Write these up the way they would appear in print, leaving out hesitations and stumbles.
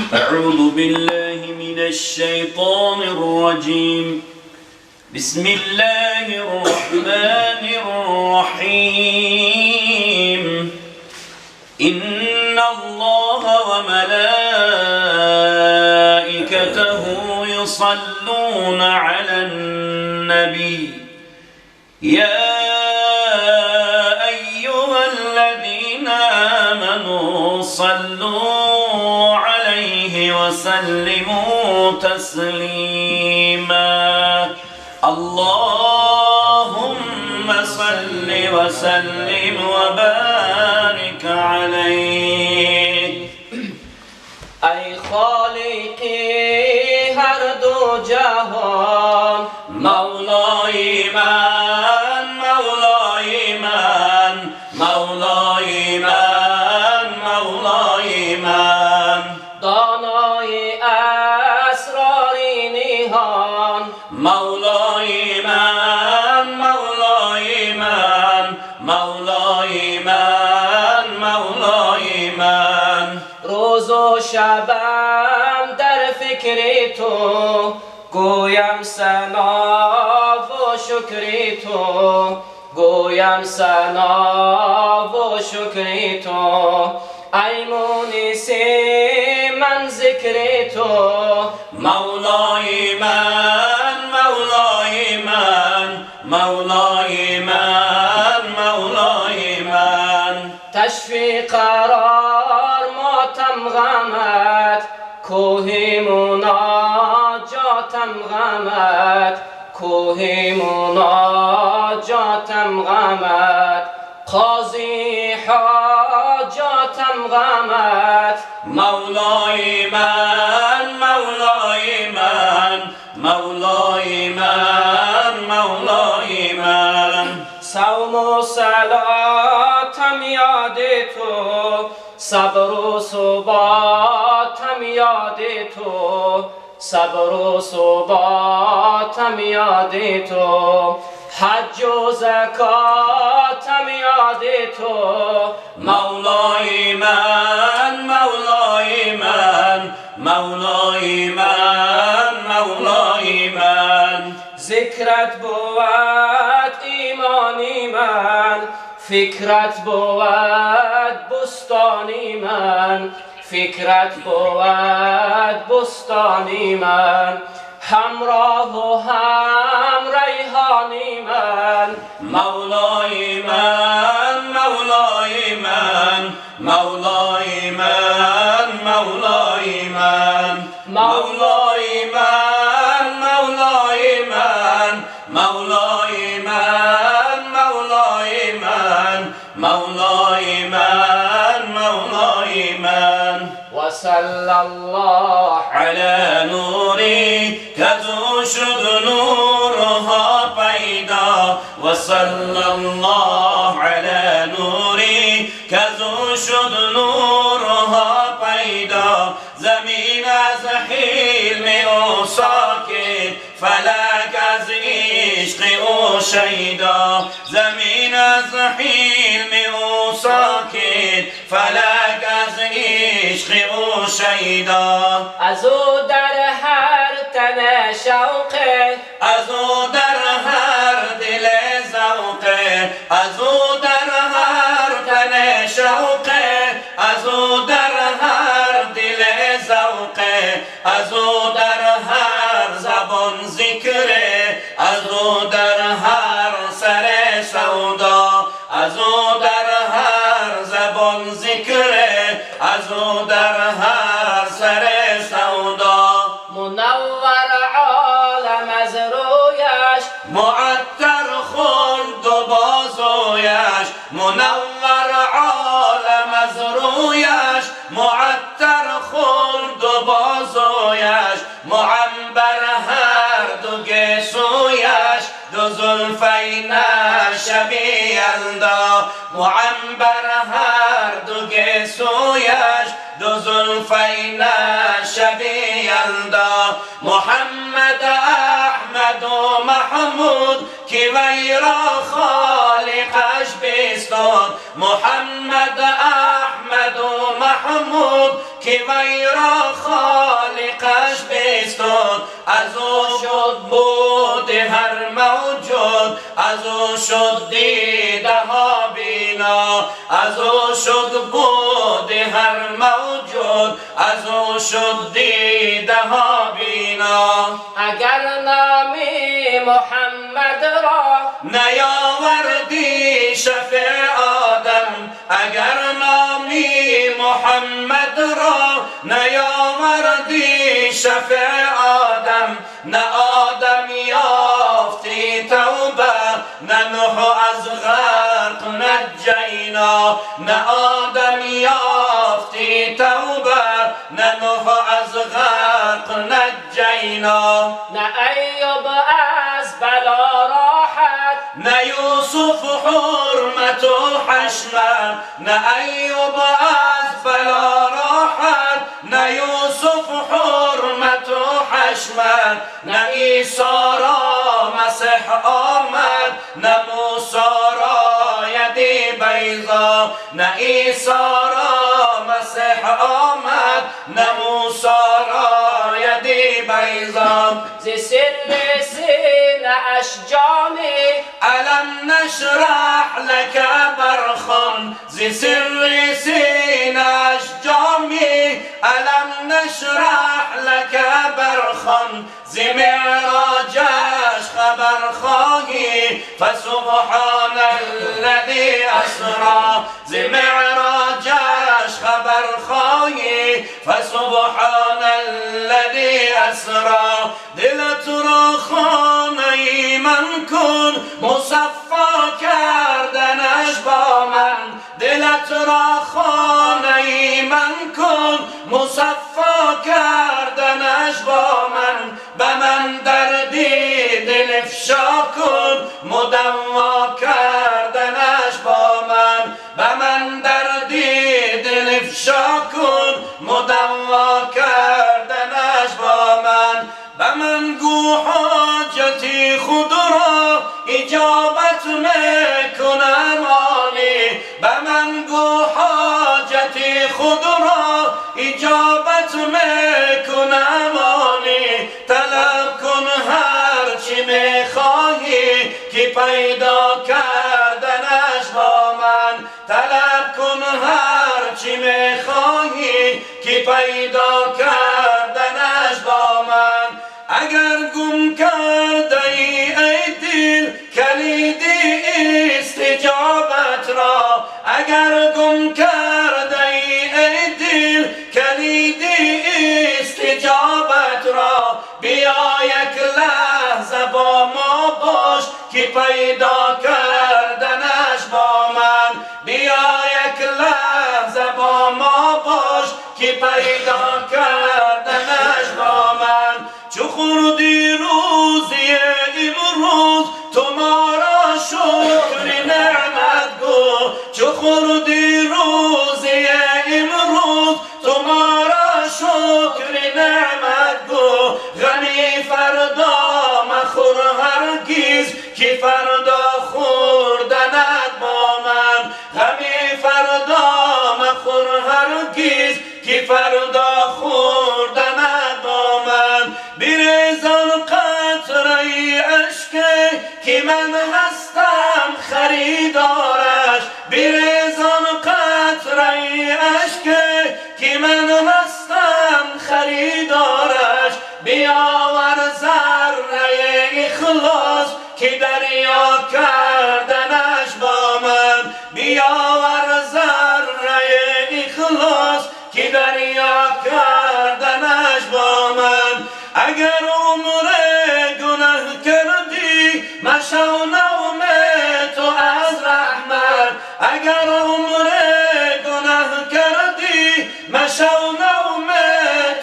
أعوذ بالله من الشيطان الرجيم. بسم الله الرحمن الرحيم. إن الله وملائكته يصلون على النبي يا أيها الذين آمنوا صلوا عليه وسلموا تسليما. اللهم صل وسلم وبارك عليه. ای خالقی هر دو جهان، مولای من، مولای من، مولای من، مولای من، دانای اسرار نهان، مولای من، مولای من، مولای من، مولای من. روز و شبم در فکر تو، گویم ثنا و شکر تو، گویم ثنا و شکر تو. ای مونس من ذکر تو، مولای من، مولای من، مولای من، مولای من. تشفیق قرار ماتم غمت، کوه مناجاتم غمت، کوه مناجاتم غمت. قاضی حاجاتم غمت، مولای من، مولای من، مولای من، مولای من. صوم و صلاتم یاد تو، صبر و ثباتم یاد تو، صبر و ثباتم یاد تو. حج و زکاتم یاد تو، مولای من، مولای من، مولای من، مولای من. ذکرت بود ایمانی من، فکرت بود بستانی من، فکرت بود بستانی من. همراه و هم ریحانی من، مولای من، مولای من، مولای من، مولای من. مولای من، مولای من، مولای من، مولای من، مولای من، مولای من. وصلی الله علی نوری کزو شد نورها پیدا. وصلی الله علی نوری کزو شد نورها پیدا. زمین از حلم او ساکت، فلک از عشق او شیدا. زمین از حلم او ساکت، فلک از عشق او شیدا. از او در هر تن شوقه، از او در هر دل ذوقه، از او در هر تن شوقه، از او در هر دل ذوقه، از او در هر زبان ذکره، از او در هر سر سودا، از او در هر زبان ذکره، از او در هر سر سودا. منور عالم از رویش، معطر خلد و بازویش. منور عالم از رویش، معطر خلد و بازویش. معنبر هر دو گیسویش، دو زلفین شبیه الدا. معنبر هر دو گیسویش، دو زلفین شبیه الدا. محمد احمد و محمود که وی را خالقش بستان. محمد احمد و محمود که وی را خالقش بستود. از او شد بود هر موجود، از او شد دیده ها بینا. از او شد بود هر موجود، از او شد دیده ها بینا. اگر نامی محمد را نیاوردی شفع آدم، اگر نامی محمد را نیاوردی شفع آدم، نه آدم یافتی توبه، نه نوح از غرق نجینا. نه آدم یافتی توبه، نه نوح از غرق نجینا. نه ایوب از بلا راحت، نه یوسف حرمت و حشمت. نه ایوب از بلا راحت، نه یوسف حرمت و حشمت. نه عیسی را مسیح آمد، نه موسی را یدی بیضا. نه عیسی را مسیح آمد، نه موسی را یدی بیضا. ز سر سینه اش جامی، ألم نشرح لك برخا. ز سر سینه‌اش جامی، ألم نشرح لك برخا. ز معراجش خبر خواهی، فسبحان الذي اسرا. ز معراجش خبر خواهی، فسبحان الذي اسرا. دلت را خانه من کن، مصفا کردنش با من. دلت را خانه من کن، مصفا کردنش با من. به من دردی دل افشا کن، مدوا کردنش با من. به من دردی دل افشا کن، مدوا کردنش با من. به من گو حاجتی خود را اجابت میکنم آنی. به من گو حاجتی خود را اجابت میکنم آنی. طلب کن هر چی میخواهی که پیدا کردنش با من. طلب کن هر چی میخواهی که پیدا کردنش با من. اگر گم کرده ای دل کلید استجابت را، اگر گم کرده ای دل کلید استجابت را. بیا یک لحظه با ما باش که پیدا کردنش با من. بیا یک لحظه با ما باش که پیدا کردنش با من. چو خوردی روزی امروز تو ما را شکر نعمت گو. چو خوردی روزی امروز تو ما را شکر نعمت گو. غمی فردا مخور هرگز که فردا خوردنت با من. غمی فردا مخور هرگز که فردا خوردنت با من. بریزان قطره اشک که من هستم خریدارش. بریزان قطره اشک که من هستم خریدارش. بیاور ذره اخلاص که دریا کردنش با من. بیاور ذره اخلاص که دریا کردنش با من. اگر عمر گناه کردی مشو نوم تو از رحمت. اگر عمر گناه کردی مشو نوم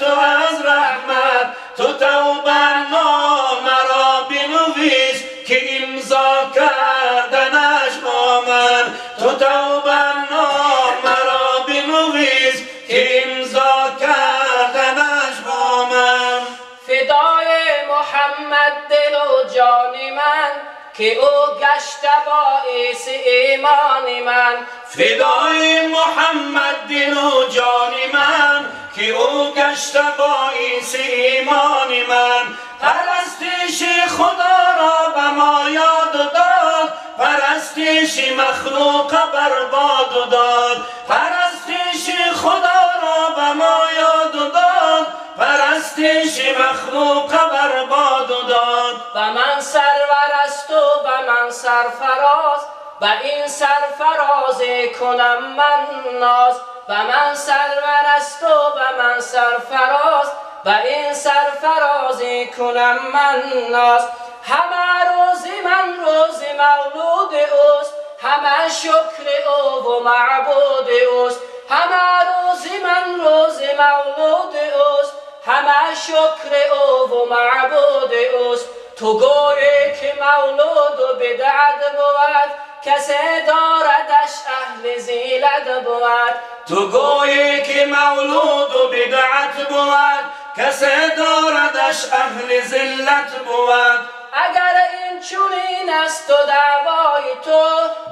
تو از رحمت. تو توبه نامه را بنویس که امضا کردنش با من. تو توبه نامه را بنویس که امضا کردنش با من. فدای محمد دل و جان من که او گشته باعث ایمان من. فدای محمد دل و جان من که او گشته باعث ایمان من. پرستش خدا را به ما یاد داد، پرستش مخلوق برباد داد. پرستش خدا را به ما یاد داد، پرستش مخلوق برباد داد. و من سرور است و به من سرفراز، به این سرفراز کنم من ناز. و من سرور است و به من سرفراز، به این سرفراز کنم من ناز. همه روز من روز مولود اوست، همه شکر او و معبود اوست. همه روز من روز مولود اوست، همه شکر او و معبود اوست. تو گویی که مولود و بدعت بود، کسی داردش اهل زیلت بود. تو گویی که مولود و بدعت بود، کسی داردش اهل ذلت بود. اگر این چنین است و دعوای تو،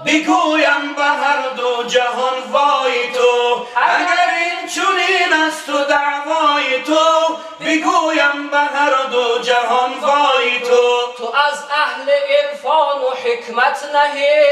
بگویم به هر دو جهان وای تو. اگر این چنین است و دعوای تو، بگویم به هر دو جهان وای تو. تو از اهل عرفان و حکمت نهی،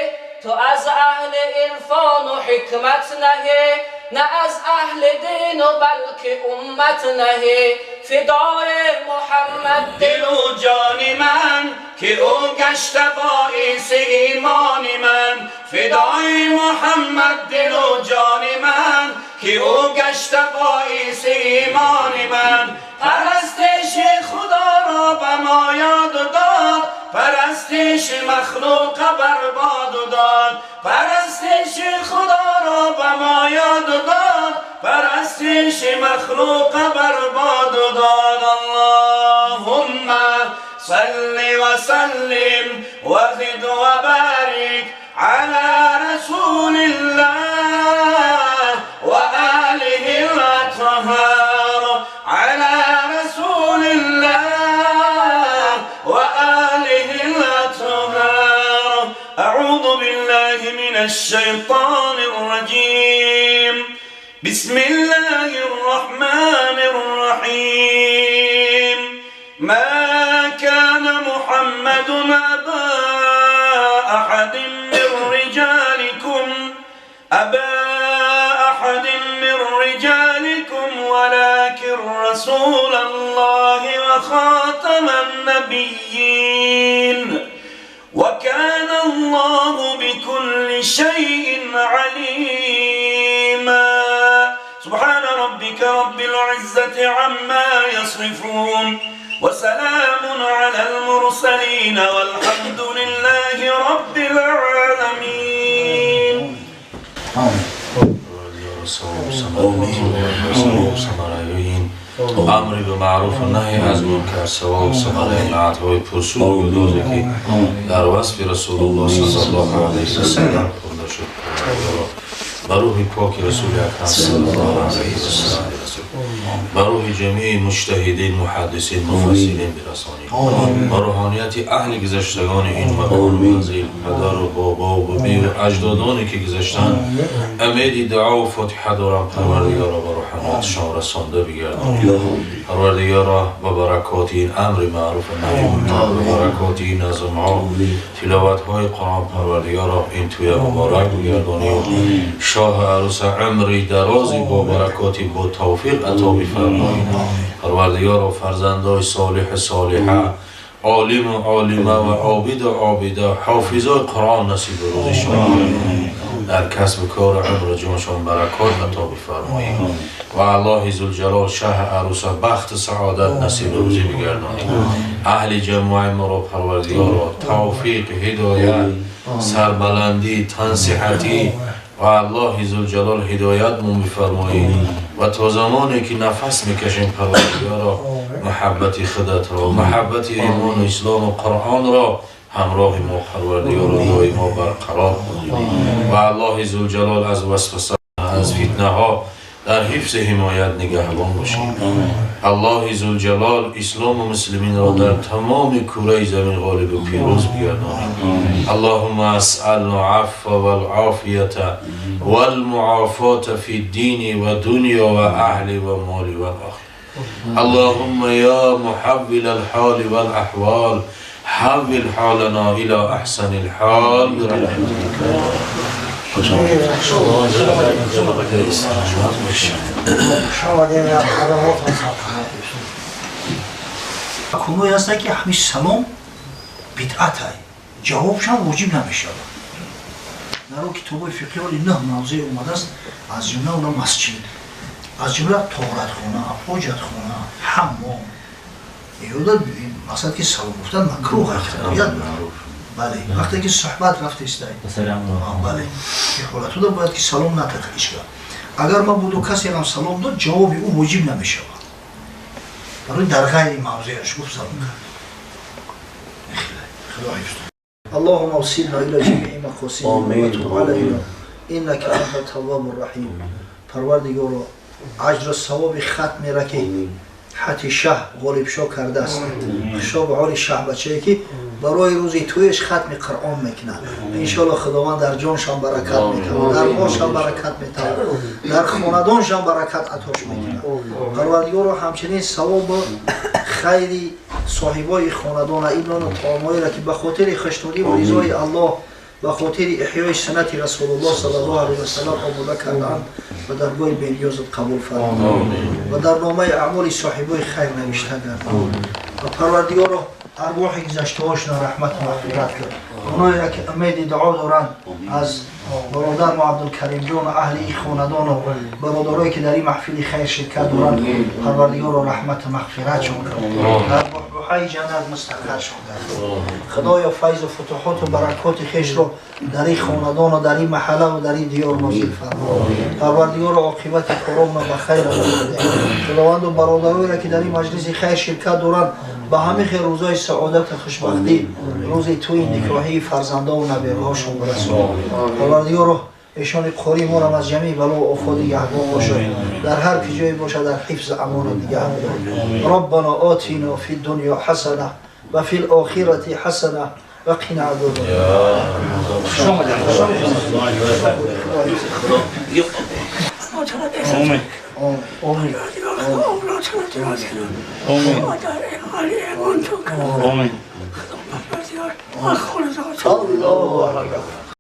تو از اهل عرفان و حکمت نهی، نه از اهل دین و بلکه امت نهی. فدای محمد دل و جان من، که او گشته باعث ایمان من. فدای محمد دل و جان من، که او گشته باعث ایمان من. پرستش خدا را به ما یاد داد، پرستش مخلوق برباد داد. پرستش خدا را به ما یاد داد، پرستش مخلوق برباد داد. اللهم صل وسلم وزد وبارك على رسول الله وآله الأطهار. على رسول الله وآله الأطهار. أعوذ بالله من الشيطان الرجيم. بسم الله الرحمن الرحيم. ما كان محمد أبا أحد من رجالكم ولكن رسول الله وخاتم النبيين، وكان الله بكل شيء عليما. سبحان ربك رب العزة عما يصفون، وسلام على المرسلين، والحمد لله رب العالمين. امری به معروف و نهی از منکر، ثواب ثمره نعت‌های پرسود و گدازی که در وصف رسول الله صلی الله علیه و سلم خونده شد، بر روح پاک رسول اکرم صلی الله علیه و سلم، بر روح جمیع مجتهدین، محدثین، مفسرین برسانید، بر روحانیت اهل گذشتگان این مکان عظیم، پدر و بابا و بی و اجدادانی که گذشتن. امید دعا و فاتحه دارم پروردگارا به روحانیتشان رسانده بگردان. پروردگارا به برکات این امر معروف و نهی منکر، به برکات این نظم‌ها، تلاوت‌های قرآن، پروردگارا این توی مبارک بگردانی و شاه عروس عمری درازی با برکاتی با توفیق عطا بفرمایید. پروردگارا فرزندای صالح صالحه، عالم و عالمه و عابد و عابده، حافظای قرآن نصیب روزشان، در کسب کار عمر جانشان برکات عطا بفرمایید. و الله ذوالجلال شاه عروس بخت سعادت نصیب روزی بگردانید. اهل جماع ما را پروردگارا توفیق، هدایت، سربلندی، تنصیحتی و الله ذوالجلال هدایت مون بفرمایید. و تا زمانی که نفس میکشیم پروردگارا محبت خودت را، محبت ایمان و اسلام و قرآن را همراه ما پروردگارا دای ما برقرار کنید. و الله ذوالجلال از وسوسه، از فتنه ها در حفظ حمایت نگهبان باشی. الله ذوالجلال اسلام و مسلمین را در تمام کره زمین غالب و پیروز بگرداند. اللهم اسألنا عفو و العافیت و المعافات فی الدین و دنیا و اهل و مال و آخر. اللهم یا محول الحال و الاحوال حول حالنا الى احسن الحال برحمتك. کنوی هست که همین سلام بدعت های جوابش هم واجب نمیشه. در اون کتاب فقهی نه موضوع اومده است، از جمله اون مسجد، از جمله طهارت خانه، حاجت خانه، حمام. یادت ببین مثلا که سلام گفتن مکروه است. بله وقتی که صحبت رفته است بله این حالت رو باید که سلام نتخیش کرد. اگر من بودو کسی هم سلام داد جواب او واجب نمیشه. برای در غیر موضوعش گفت سلام کرد. خدا حفظ. اللهم وصلنا الى جميع مقاصدنا وتب علينا انك انت التواب الرحیم. پروردگارا اجر ثواب ختم را که حتی شه غالب شو کرده است. شو به حال شه بچه‌ای که برای روزی تویش ختم قرآن میکنه. انشالله خداوند در جانشان برکت میکنه، در ماشان برکت میکنه، در خاندانشان برکت عطاش میکنه. پروردگار همچنین ثواب خیلی صاحبای خاندان ایمان و طعامایی را که به خاطر خشنودی و رضای الله و خاطر احیای سنت رسول الله صلی الله علیه و سلم آماده کردند و در گوی بی‌نیازت قبول فرمود و در نامه اعمال صاحبای خیر نوشته گردید. و پروردگار ارواح گذشته‌هاشون رحمت و مغفرت کرد. اونایی که امید دعا دارند از برادر ما عبدالکریم جان و اهل این خاندان و برادرایی که در این محفل خیر شرکت دارند پروردگار رحمت و مغفرت شون کرد. در بحبوحه جنت مستقر شون کرد. خدایا فیض و فتوحات و برکات خیش رو در این خاندان و در این محله و در این دیار نازل فرما. پروردگار عاقبت کارامون به خیر بده. خداوند و برادرایی را که در این مجلس خیر شرکت دارند با همه خیر روزای سعادت و خوشبختی روزی توی نکاحی فرزندان و نبیه‌هاشون برسون. پروردگار ایشان قاری ما را از جمعی بلا و آفات نگهبان باشه، در هر جایی باشه در حفظ امان و نگهبان. ربنا آتینا فی الدنیا حسنه و فی الاخرة حسنه و قنا عذاب النار. آمین.